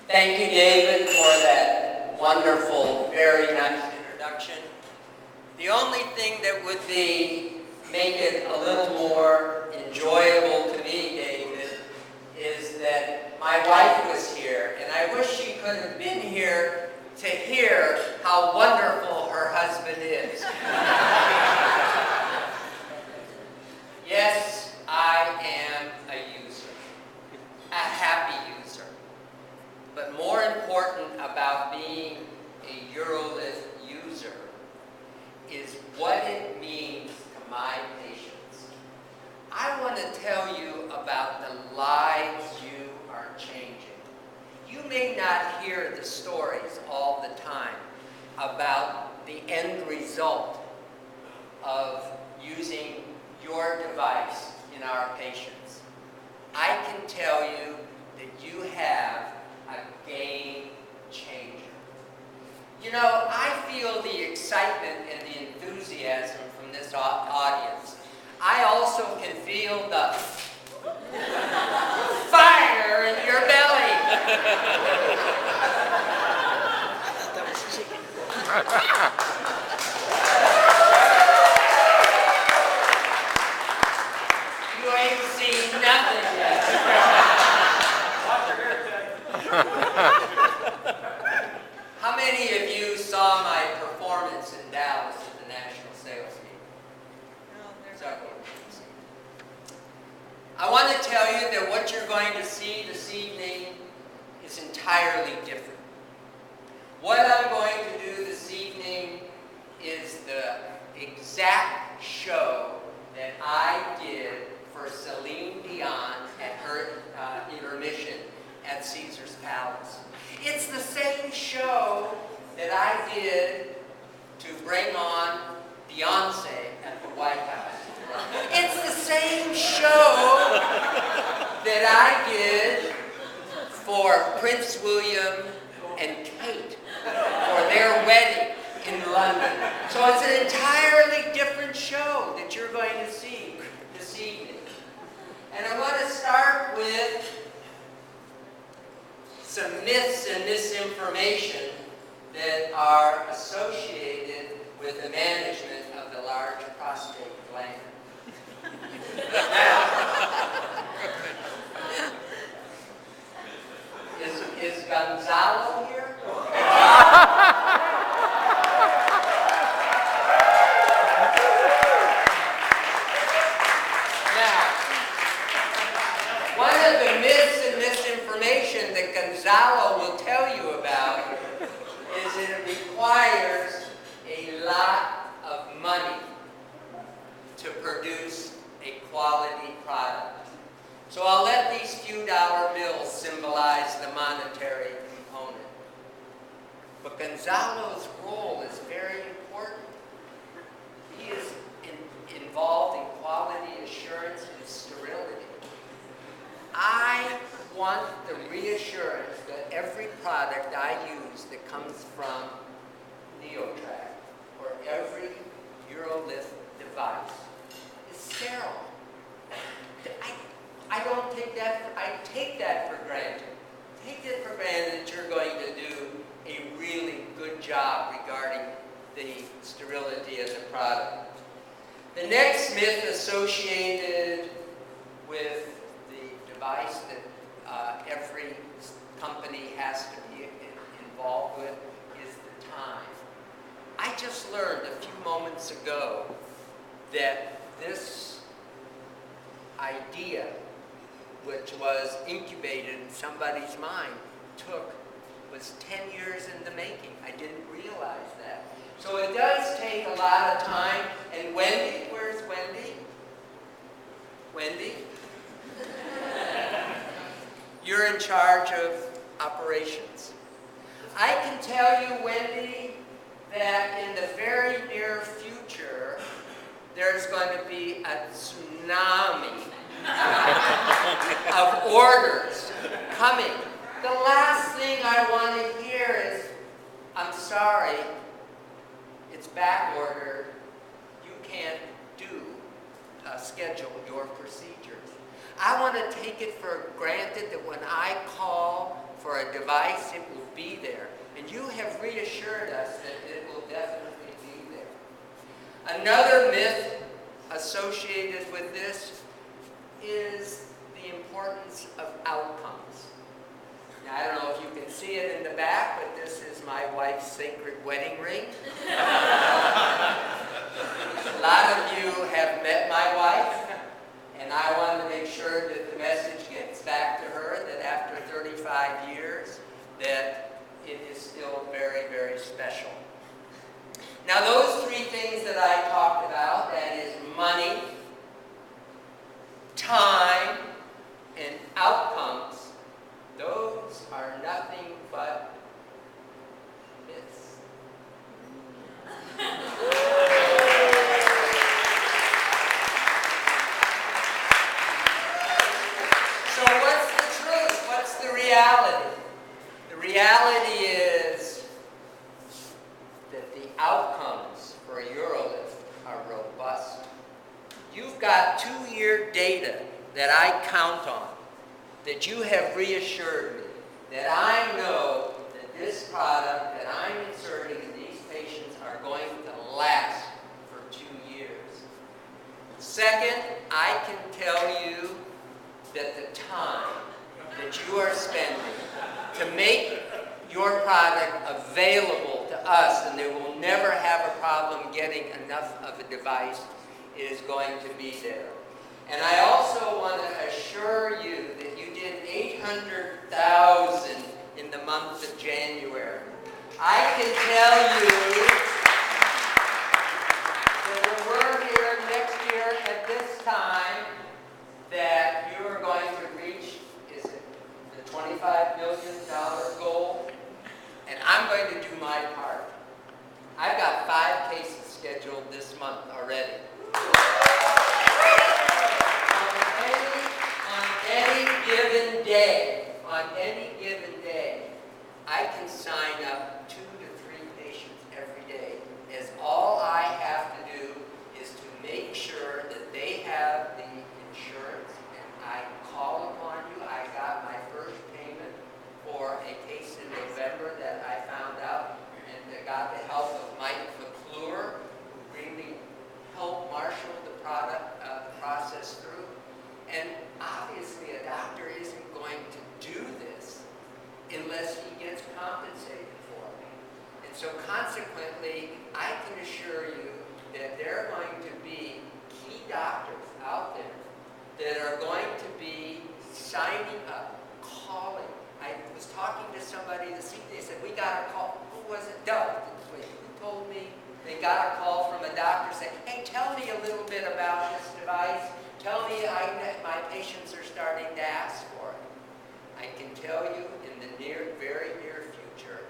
Thank you, David, for that wonderful, very nice introduction. The only thing that would make it a little more enjoyable to me, David, is that my wife was here, and I wish she could have been here to hear how wonderful her husband is. Yes, I am a user, a happy user. But more important about being a UroLift user is what it means to my patients. I want to tell you about the lives you are changing. You may not hear the stories all the time about the end result of using your device in our patients. I can tell you that you have a game changer. You know, I feel the excitement and the enthusiasm from this audience. I also can feel the fire in your belly. That was chicken. You ain't seen nothing yet. How many of you saw my performance in Dallas at the National Sales Meeting? Several. I want to tell you that what you're going to see this evening is entirely different. What I'm going to do this evening is the exact show that I did for Celine Dion at her intermission at Caesar's Palace. It's the same show that I did to bring on Beyonce at the White House. It's the same show that I did for Prince William and Kate for their wedding in London. So it's an entirely different show that you're going to see this evening. And I want to start with some myths and misinformation that are associated with the management of the large prostate gland. Now, is Gonzalo here? Now, one of the myths and misinformation that Gonzalo will tell you about is that it requires a lot of money to produce a quality product. So I'll let these few dollar bills symbolize the monetary component. But Gonzalo's role is very important. He is involved in quality assurance and sterility. I want the reassurance that every product I use that comes from Neotract or every UroLift device is sterile. I don't take that, I take that for granted. Take it for granted that you're going to do a really good job regarding the sterility of the product. The next myth associated with the device that every company has to be involved with is the time. I just learned a few moments ago that this idea, which was incubated in somebody's mind, was 10 years in the making. I didn't realize that. So it does take a lot of time. And Wendy, where's Wendy? Wendy? You're in charge of operations. I can tell you, Wendy, that in the very near future, there's going to be a tsunami of orders coming. The last thing I want to hear is, I'm sorry, it's back ordered. You can't schedule your procedures. I want to take it for granted that when I call for a device, it will be there. And you have reassured us that it will definitely be there. Another myth associated with this is the importance of outcomes. Now, I don't know if you can see it in the back, but this is my wife's sacred wedding ring. A lot of you have met my wife, and I want to make sure that the message gets back to her that after 35 years, that it is still very, very special. Now, those three things that I talked about, that is money, time, and outcomes, those are nothing but myths. So what's the truth? What's the reality? The reality is that the outcomes for UroLift are robust. You've got 2-year data that I count on, that you have reassured me, that I know that this product that I'm inserting in these patients are going to last for 2 years. Second, I can tell you that the time that you are spending to make your product available to us, and they will never have a problem getting enough of a device, is going to be there. And I also want to assure you that you did 800,000 in the month of January. I can tell you that when we're here next year at this time, that you are going to reach, is it the $25 million goal? And I'm going to do my part. I've got 5 cases scheduled this month already. On any given day, I can sign up 2 to 3 patients every day, as all I have to do is to make sure that they have the insurance, and I call upon you. I got my first payment for a case in November that I found out, and I got the help of Mike McClure, who really helped marshal the process through. And obviously, a doctor isn't going to do this unless he gets compensated for it. And so consequently, I can assure you that there are going to be key doctors out there that are going to be signing up, calling. I was talking to somebody this evening. They said, we got a call. Who was it? Doug. Who told me they got a call from a doctor saying, hey, tell me a little bit about this device. Tell me my patients are starting to ask for it. I can tell you in the very near future,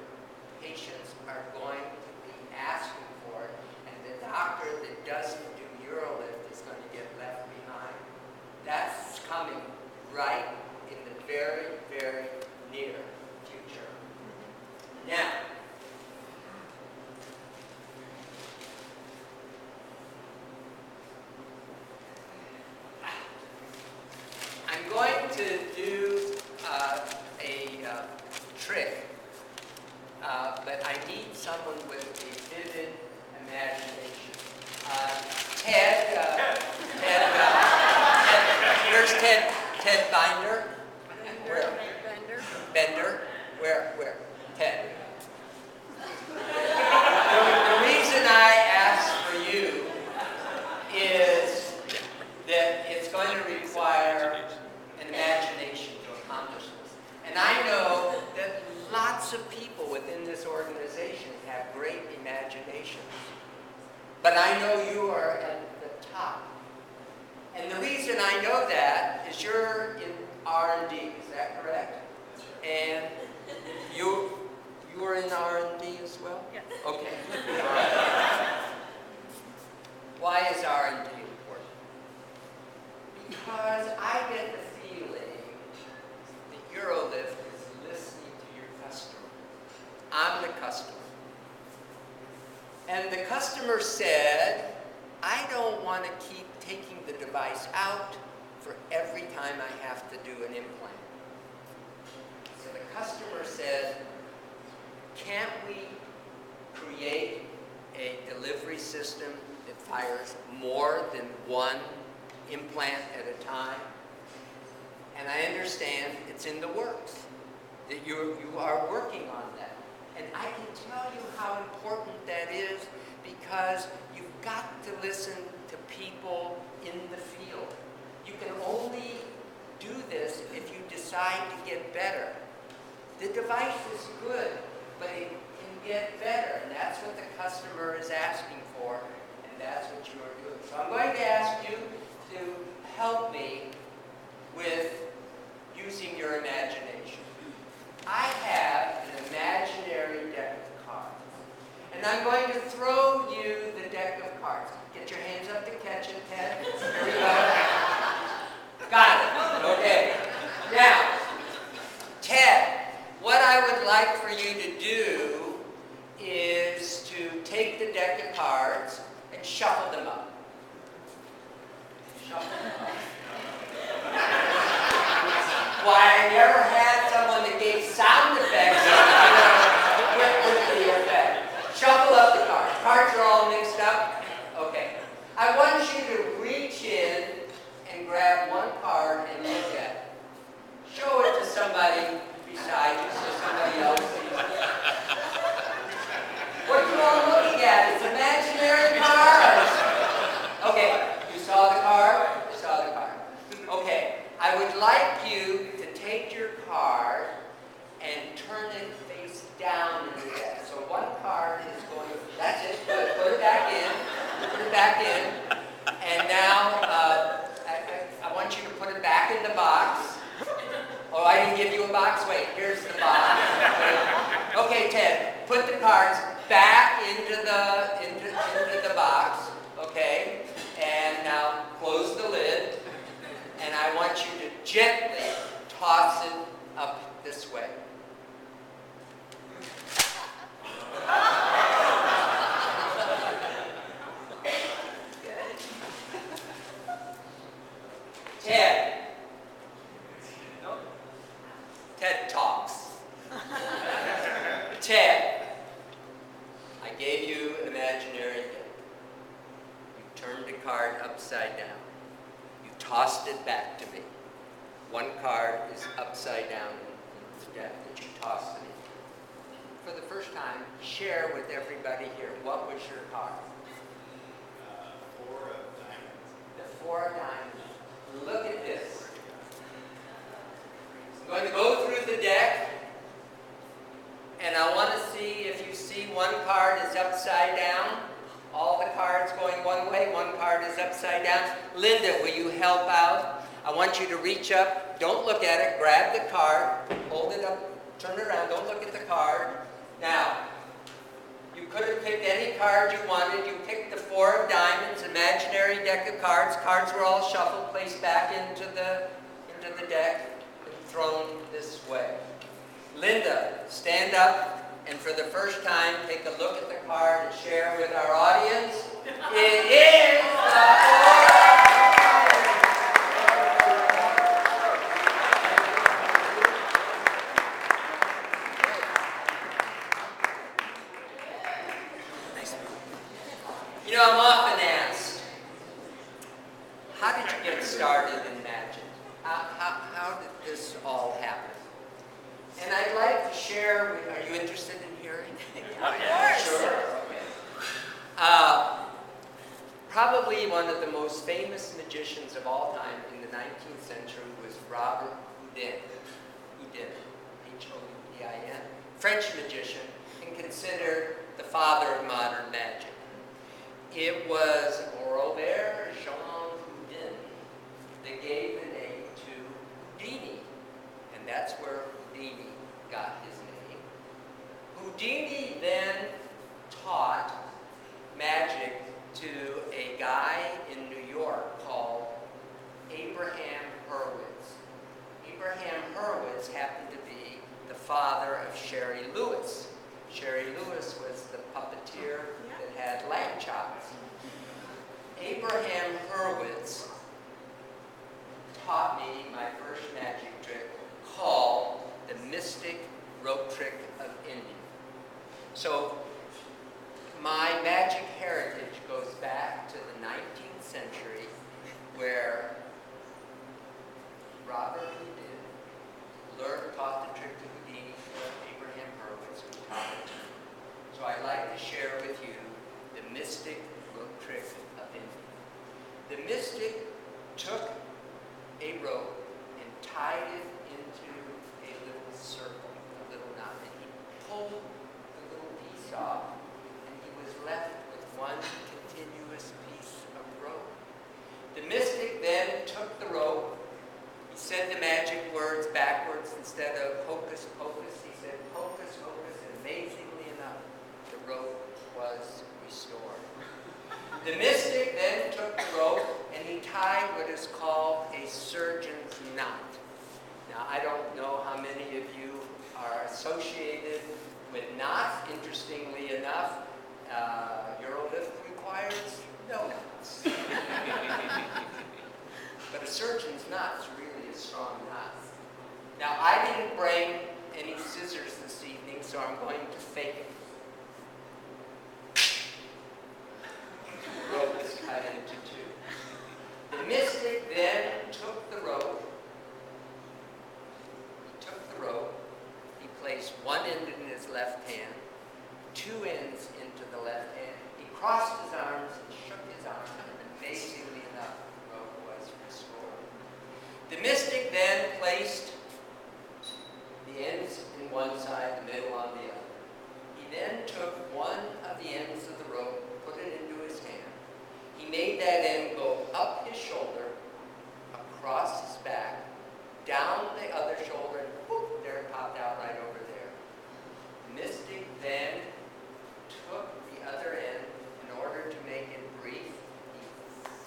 patients are going to be asking for it, and the doctor that doesn't do UroLift is going to get left behind. That's coming right in the very, very near future. Now, I'm going to do a trick, but I need someone with a vivid imagination. Ted, where's Ted? Ted Binder? Where? Bender? Where? Ted. The reason I asked for you is that it's going to require an imagination to accomplish this. And I know that lots of people within this organization have great imaginations. But I know you are at the top. And the reason I know that is you're in R&D, is that correct? And you are in R&D as well? Yes. Okay. All right. Why is R&D important? Because I get the feeling that UroLift is listening to your customer. I'm the customer. And the customer said, I don't want to keep taking the device out for every time I have to do an implant. So the customer understand it's in the works, that you are working on that. And I can tell you how important that is because you've got to listen to people in the field. You can only do this if you decide to get better. The device is good, but it can get better, and that's what the customer is asking for, and that's what you are doing. So I'm going to ask you to help me with using your imagination. I have an imaginary deck of cards, and I'm going to throw you the deck of cards. Get your hands up to catch it, Ted. Here we go. Got it. Okay. Now, Ted, what I would like for you to do is to take the deck of cards and shuffle them up. Shuffle them up. Why, I never had someone that gave sound effects with the effect. Shuffle up the cards. Cards are all mixed up. Okay. I want you to reach in and grab one card and look at it. Show it to somebody beside you so somebody else sees it. What are you all looking at? It's imaginary cards. Okay, you saw the card? You saw the card. Okay, I would like you to take your card and turn it face down in the deck. So one card is going, that's it, good. Put it back in. Put it back in. And now, I want you to put it back in the box. Oh, I didn't give you a box. Wait, here's the box. Okay, Ted, put the cards back into the box. Okay, and now close the lid. And I want you to gently toss it up this way. Ted. Ted talks. Ted, I gave you an imaginary deck. You turned the card upside down. You tossed it back to me. One card is upside down in the deck that you tossed to me. For the first time, share with everybody here. What was your card? Four of diamonds. The 4 of diamonds. Look at this. I'm going to go through the deck, and I want to see if you see one card is upside down. All the cards going one way, one card is upside down. Linda, will you help out? I want you to reach up. Don't look at it. Grab the card. Hold it up. Turn it around. Don't look at the card. Now, you could have picked any card you wanted. You picked the 4 of diamonds, imaginary deck of cards. Cards were all shuffled, placed back into the deck, and thrown this way. Linda, stand up, and for the first time, take a look at the card and share with our audience. It is the 4 of diamonds. You know, I'm often asked, how did you get started in magic? How did this all happen? And I'd like to share with, are you interested in hearing? Of course. Sure. Okay. Probably one of the most famous magicians of all time in the 19th century was Robert Houdin. Houdin, H-O-U-D-I-N, French magician, and considered the father of modern magic. It was Robert Jean Houdin that gave the name to Houdini, and that's where Houdini got his name. Houdini then taught magic to a guy in New York called Abraham Hurwitz. Abraham Hurwitz happened to be the father of Sherry Lewis. Sherry Lewis was the puppeteer that had lamb chops. Abraham Hurwitz taught me my first magic trick called the mystic rope trick of India. So my magic heritage goes back to the 19th century where Robert Houdin instead of hocus pocus, he said hocus hocus, and amazingly enough, the rope was restored. The mystic then took the rope and he tied what is called a surgeon's knot. Now, I don't know how many of you are associated with knots. Interestingly enough, Eurolift requires no knots. But a surgeon's knot is really a strong knot. Now, I didn't bring any scissors this evening, so I'm going to fake it. The rope is cut into two. The mystic then took the rope. He placed one end in his left hand, two ends into the left hand. He crossed his arms and shook his arms, and amazingly enough, the rope was restored. The mystic then placed the ends in one side, the middle on the other. He then took one of the ends of the rope, put it into his hand. He made that end go up his shoulder, across his back, down the other shoulder, and whoop, there it popped out right over there. The mystic then took the other end in order to make it brief. He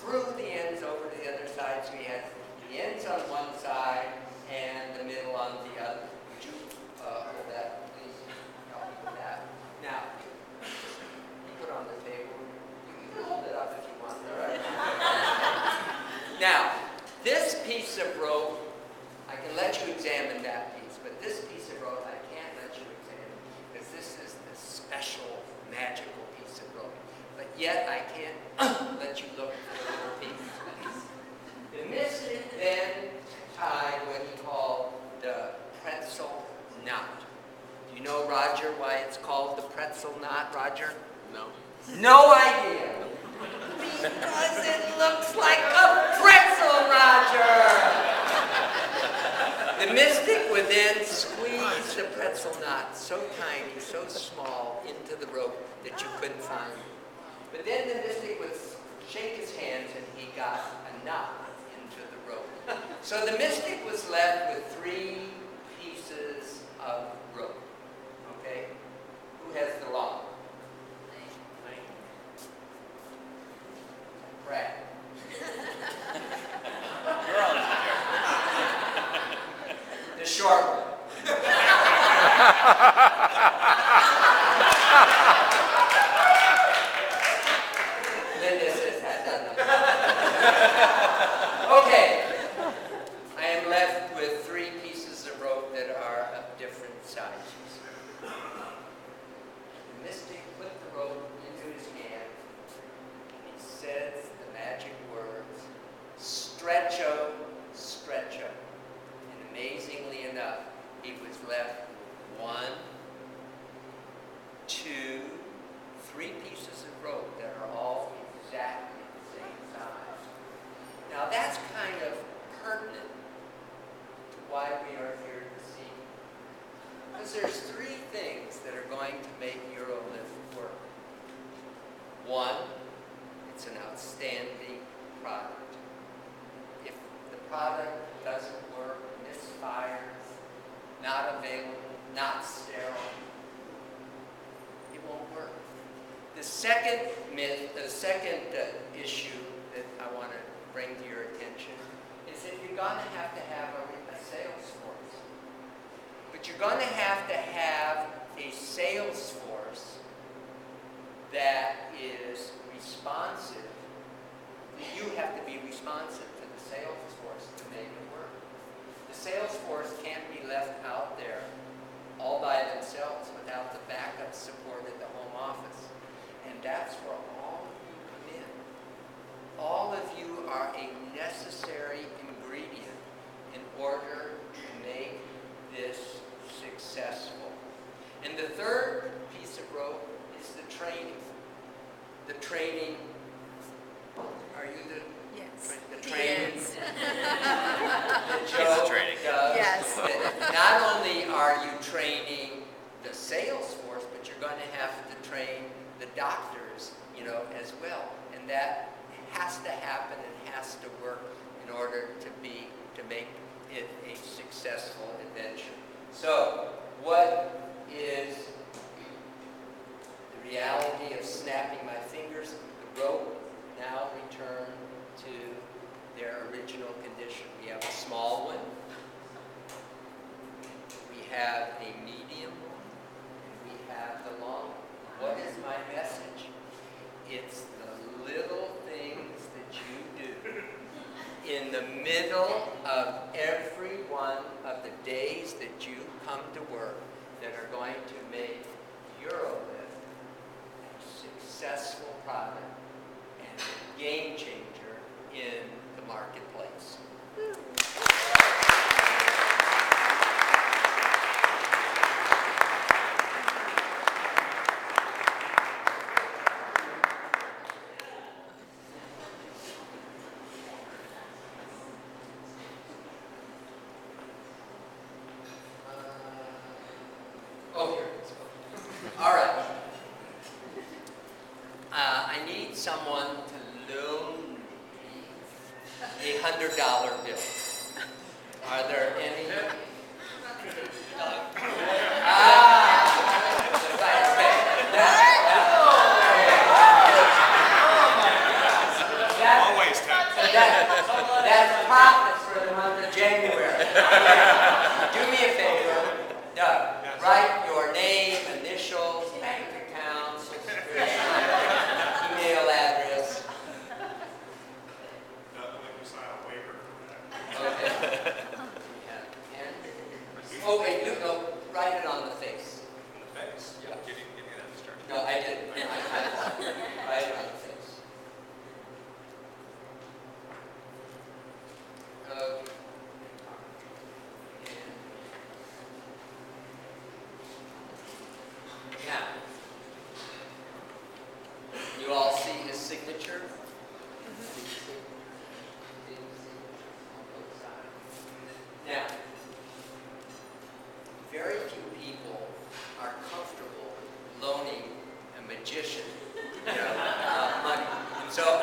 threw the ends over to the other side, so he had the ends on one side and the middle on the other. Would you hold that, please? Help me with that. Now, you put it on the table. You can hold it up if you want, all right? Now, this piece of rope, I can let you examine that piece, but this piece of rope I can't let you examine because this is the special, magical piece of rope. But yet I can't let you look at the little piece. The mystic then tied what he called the pretzel knot. Do you know, Roger, why it's called the pretzel knot, Roger? No. No idea. Because it looks like a pretzel, Roger! The mystic would then squeeze the pretzel knot so tiny, so small, into the rope that you couldn't find it. But then the mystic would shake his hands and he got a knot into the rope. So the mystic was left with 3 pieces of rope. Okay? Who has the long? Brad. You're on The short one. Linda says that. Okay. I am left with 3 pieces of rope that are of different sizes. The mystic put the rope into his hand and he says the magic words, stretcho, stretcho. And amazingly enough, he was left with 1, 2, 3 pieces of rope that are all exactly the same size. Now that's kind of pertinent to why we are here this evening. Because there's 3 things that are going to make Eurolift work. 1, it's an outstanding product. If the product doesn't work, misfires, not available, not sterile, it won't work. The second myth, the second issue that I want to bring to your attention is that you're going to have a sales force. But you're going to have a sales force that is responsive. You have to be responsive to the sales force to make it work. The sales force can't be left out there all by themselves without the backup support of the home office. And that's where all of you come in. All of you are a necessary ingredient in order to make this successful. And the third piece of rope is the training. The training, are you the, Yes. the training? Yes. That He's the Joe training. does. Yes. That not only are you training the sales force, but you're going to have to train the doctors, as well. And that has to happen and has to work in order to make it a successful invention. have a medium one, and we have the long one. What is my message? It's the little things that you do in the middle of every one of the days that you come to work that are going to make Eurolift a successful product and a game changer in the marketplace. Oh, here it is. All right. I need someone to loan me a $100 bill. Are there any? Always time. That's profits for the month of January. Do me a favor, Doug. Yes. Write your name, initials, bank account, social security, email address. Let me sign a waiver for that. Okay. And, oh wait, no, write it on the face. On the face? Yeah. Give me that instruction. No, I didn't. Write it on the face. Okay. Now, you all see his signature? Now, very few people are comfortable loaning a magician, money. So I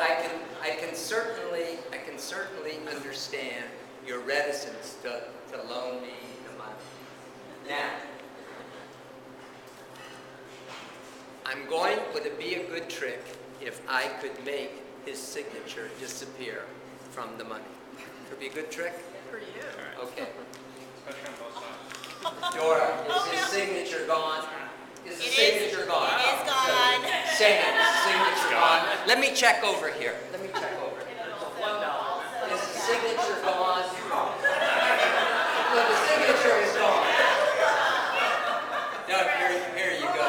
can certainly understand your reticence to loan me the money. Now, would it be a good trick if I could make his signature disappear from the money? Would it be a good trick? For you. Okay. Especially on both sides. Dora, is his signature gone? Is the signature gone? It is gone. Say it, signature gone. Let me check over here. Let me check over here. Is the signature gone? No, the signature is gone. Doug, here you go.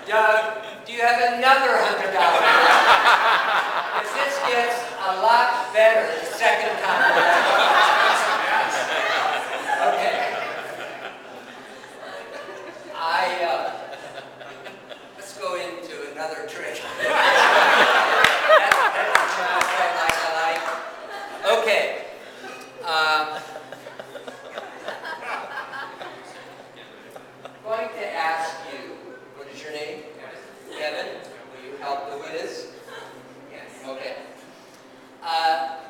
Doug, do you have another $100? Because this gets a lot better the second time. Okay. Let's go into another trick. That's quite like I like. Okay. Going to ask you, what is your name? Kevin. Will you help the whiz? Yes. Okay.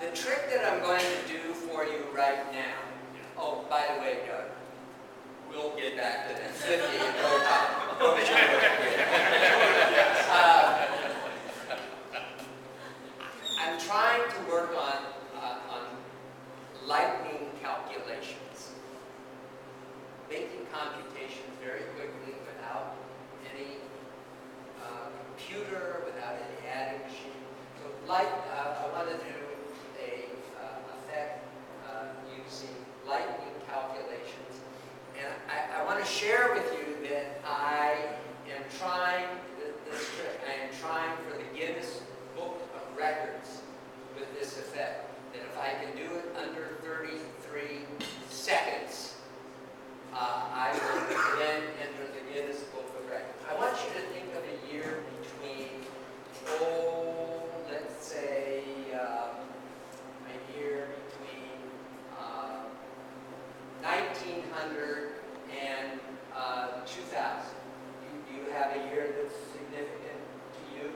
The trick that I'm going to do for you right now. Oh, by the way, Doug, we'll get back to that 50 in no time. I'm trying to work on lightning calculations, making computations very quickly without any computer, without any adding machine. So, I want to do a effect using lightning calculations, and I want to share with you that I am trying this trick. I am trying for the Guinness Book of Records with this effect. That if I can do it under 33 seconds, I will then enter the Guinness Book of Records. I want you to think of a year between, let's say, a year between 1900 and 2000. Do you have a year that's significant to you?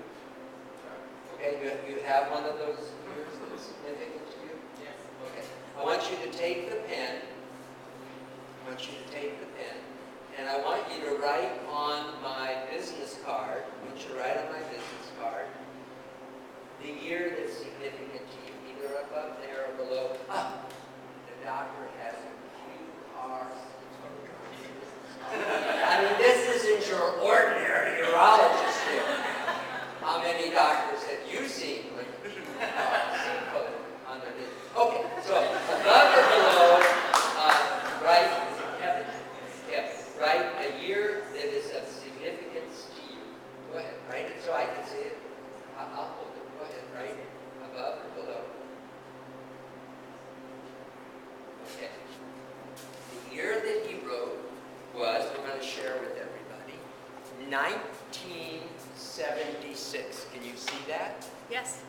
Okay, you have one of those years that's significant to you? Yes. Okay. I want you to take the pen. And I want you to write on my business card, the year that's significant to you, either above there or below. The doctor has a QR. I mean, this isn't your ordinary urologist here. How many doctors have you seen with C code on their business? Okay, so above or below, write, write a year that is of significance to you. Go ahead, write it so I can see it. I'll hold it. Go ahead, write it above or below. Okay. The year that he wrote was, we're going to share with everybody, 1976. Can you see that? Yes.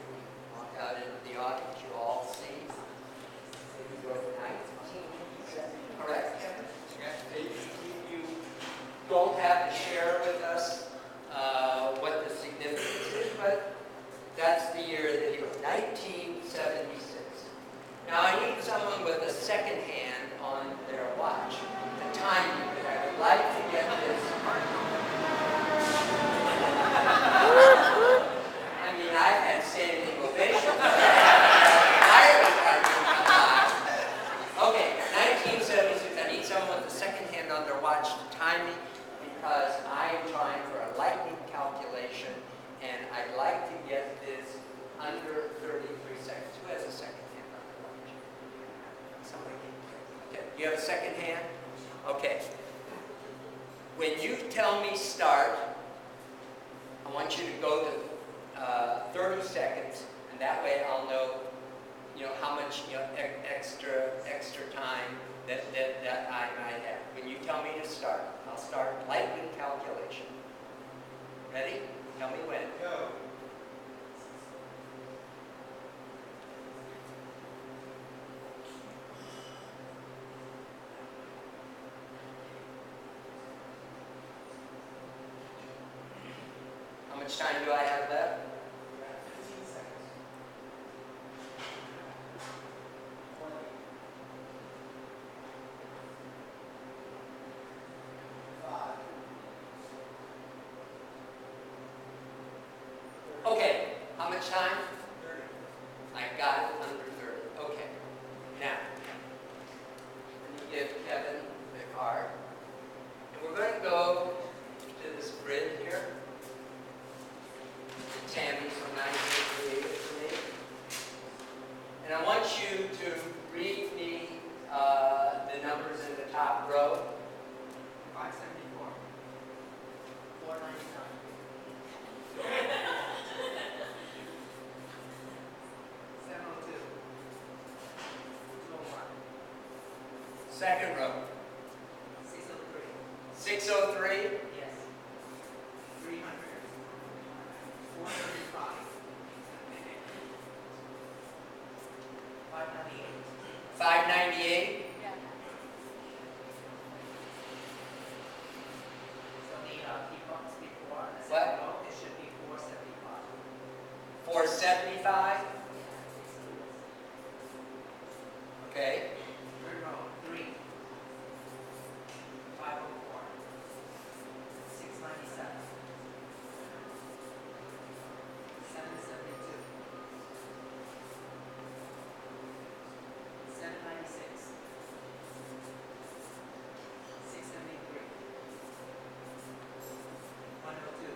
Walk out into the audience, you all see. He wrote 1970. Correct, Kevin? You don't have to share with us what the significance is, but that's the year that he wrote, 1976. Now I need someone with a second hand on their watch. The time, I would like to get this. I mean, I've had standing ovations. Okay, 1976. I need someone with a second hand on their watch to time me because I am trying for a lightning calculation and I'd like to get this under 33 seconds. Who has a second hand on their watch? Somebody. Okay, you have a second hand? Okay. When you tell me start, I want you to go to 30 seconds, and that way I'll know, how much extra time that I might have. When you tell me to start, I'll start lightning calculation. Ready? Tell me when. Go. How much time do I have left? 15 seconds. 20. Okay, how much time? 30. I got it under 30. Okay. Now, let me give Kevin the card. And we're going to go to this grid here. Tammy so nicely created for me. And I want you to read me the numbers in the top row. 574. 499. Second row. 603. 603? Yes. 300. 435. 598. 598? Yeah. So the key box before, what? It should be 475. 475? Okay. Third row, 3. 504. 697. 772. 796. 673. 102.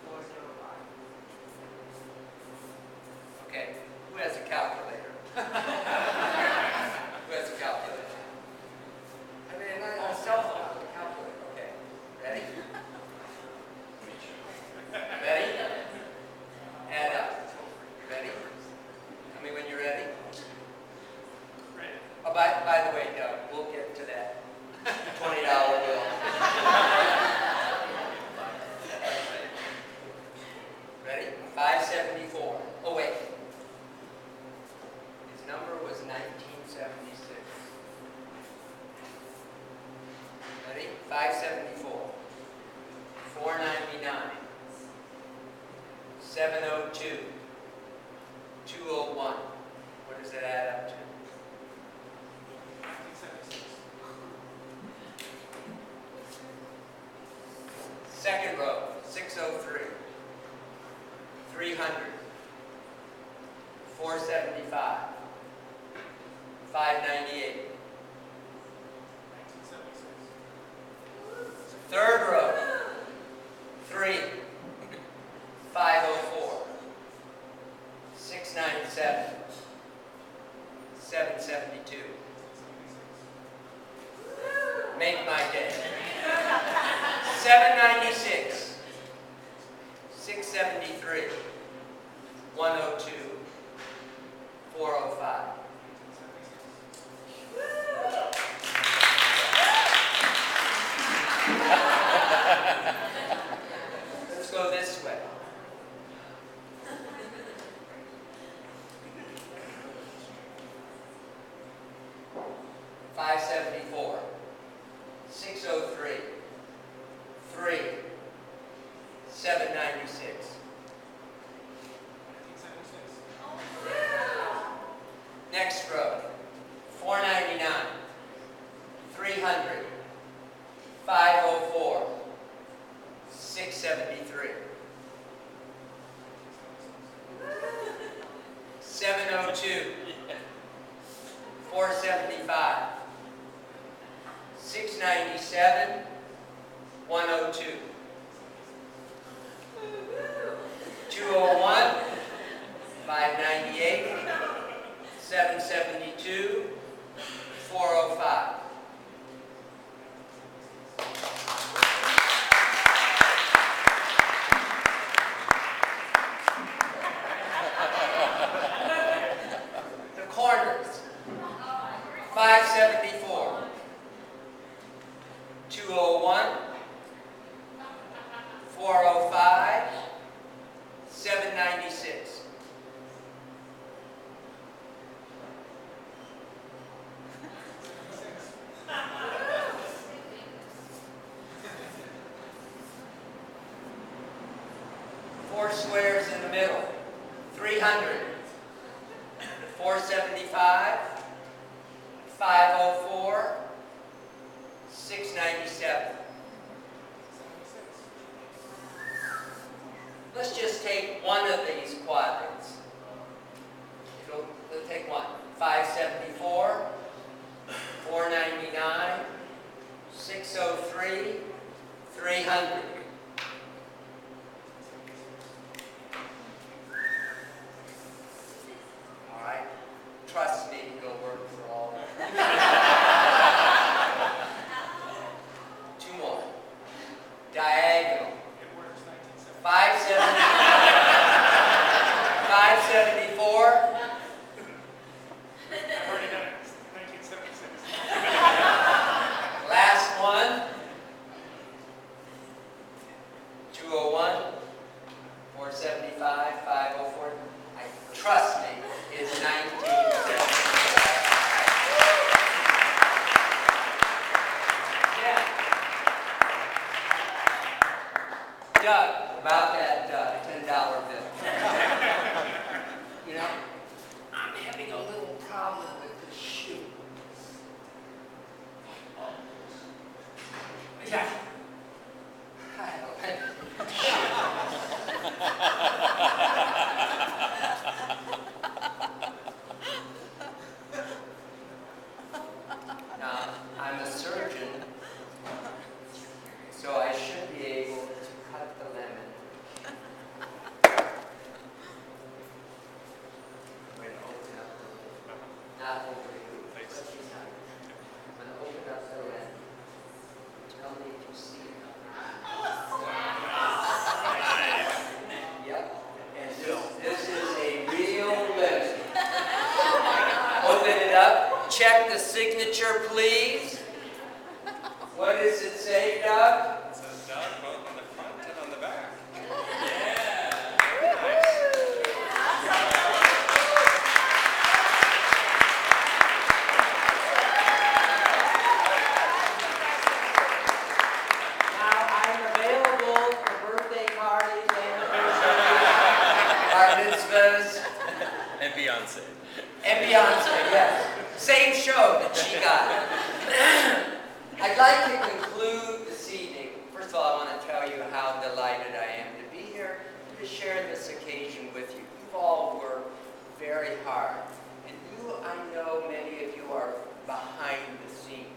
405. Okay, who has a calculator? Who has a calculator? I mean, a cell phone with a calculator. Okay, ready? Ready? Add up. Ready? Tell me when you're ready. Ready. Oh, by the way, Doug, we'll get to that $20 bill. Ready? 574. Oh, wait. His number was 1976. Ready? 574. 499. 702. 201. What does that add up to? 1976. 475. 598. Third row. 3. 504. 697. 772. Make my day. 796. 673. 102. 405. Let's go this way. 574. 603. 3. 796. Next row. 499. 300. 504. 673. 702. 475. 697. 102. 201. 598. 772. 405. The corners. 574. 201. 405. 796. Four squares in the middle. 300. 475. 504. 697. Let's just take one of these quadrants. We'll take one. 574. 499. 603. 300. All right. Trust me, it'll work for all of you. Two more. Diagonal. 570. 574. I've already done it. 1976. Last one. 201. 475. 504. Trust me, it's 1976. Yeah. Doug, about that $10 bill. You know, I'm having a little problem with the shoe. Yeah. I don't Now, I'm a surgeon, so I should be able to cut the lemon. I'm going to open up the lemon. Not over you, but behind. I'm going to open up the lemon. Tell me if you see it. Yep. And this is a real lemon. Open it up. Check the signature, please. What does it say, Doug? It says Doug both on the front and on the back. Now, I'm available for birthday parties, anniversaries, bar mitzvahs, And Beyonce. and Beyonce, yes. Same show that she got. I'd like to conclude this evening. First of all, I want to tell you how delighted I am to be here to share this occasion with you. You've all worked very hard. And you, I know many of you are behind the scenes,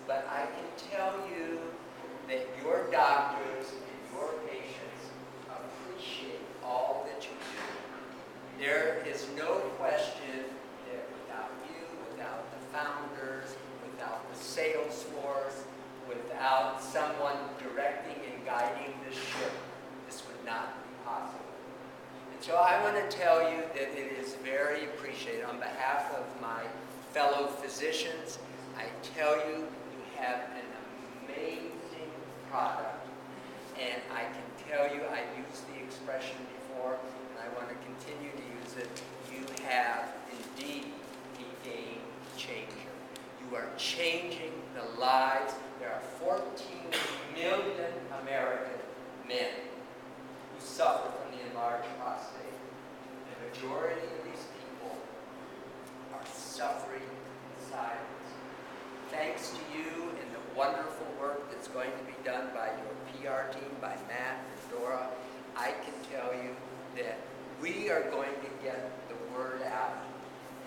but I can tell you that your doctors and your patients appreciate all that you do. There is no question that without you, without the founders, without the sales force, without someone directing and guiding the ship, this would not be possible. And so I want to tell you that it is very appreciated. On behalf of my fellow physicians, I tell you, you have an amazing product. And I can tell you, I used the expression before, and I want to continue to use it. You have indeed a game changer. You are changing the lives. There are 14 million American men who suffer from the enlarged prostate. The majority of these people are suffering in silence. Thanks to you and the wonderful work that's going to be done by your PR team, by Matt and Dora, I can tell you that we are going to get the word out.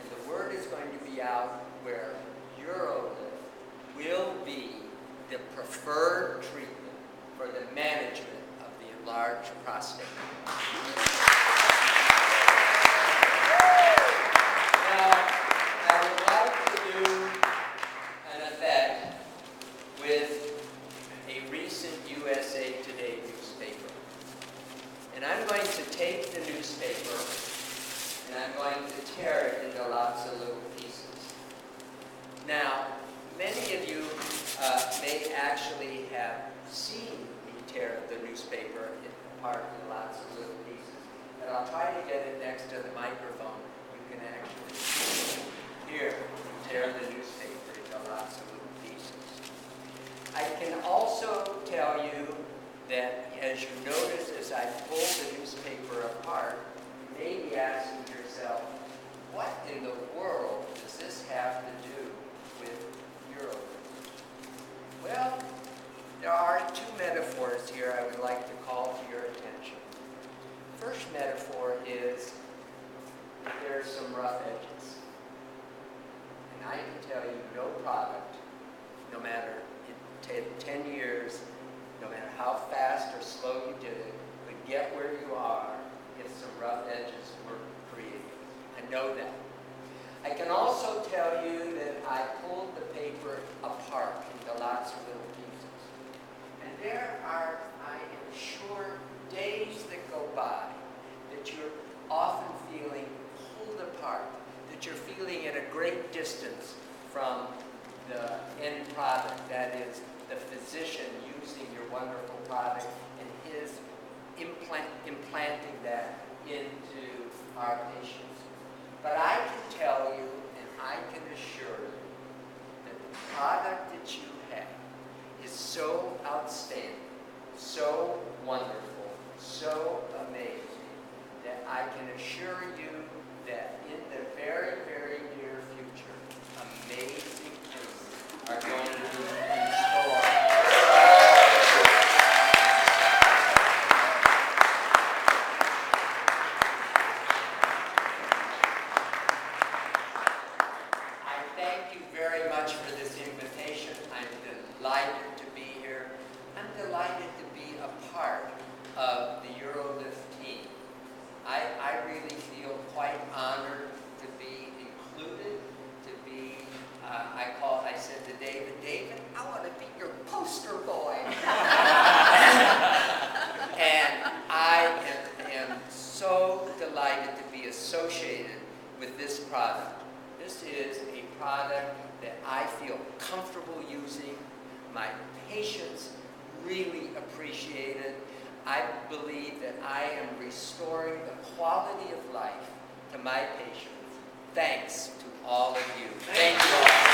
And the word is going to be out where UroLift will be the preferred treatment for the management of the enlarged prostate. Now, I would like to do an event with a recent USA Today newspaper. And I'm going to take the newspaper and I'm going to tear it into lots of little pieces. Now, many of you may actually have seen me tear the newspaper apart in lots of little pieces. But I'll try to get it next to the microphone. You can actually hear me tear the newspaper into lots of little pieces. I can also tell you that as you notice as I pull the newspaper apart, you may be asking yourself, what in the world does this have to do with UroLift? Well, there are two metaphors here I would like to call to your attention. First metaphor is that there are some rough edges. And I can tell you no product, no matter in 10 years, no matter how fast or slow you did it, would get where you are if some rough edges were created. I know that. I can also tell you that I pulled the paper apart into lots of little pieces. And there are, I am sure, days that go by that you're often feeling pulled apart, that you're feeling at a great distance from the end product, that is, the physician using your wonderful product and his implanting that into our patients. But I can tell you, and I can assure you, that the product that you have is so outstanding, so wonderful, so amazing, that I can assure you that in the very, very near future, amazing things are going to be in store. I thank you very much for this invitation. I'm delighted to be here. I'm delighted to be a part of the UroLift team. I really feel quite honored to be included, to be, I said to David, I want to be your poster boy. And I am so delighted to be associated with this product. This is a product that I feel comfortable using. My patients really appreciate it. I believe that I am restoring the quality of life to my patients. Thanks to all of you. Thank you all.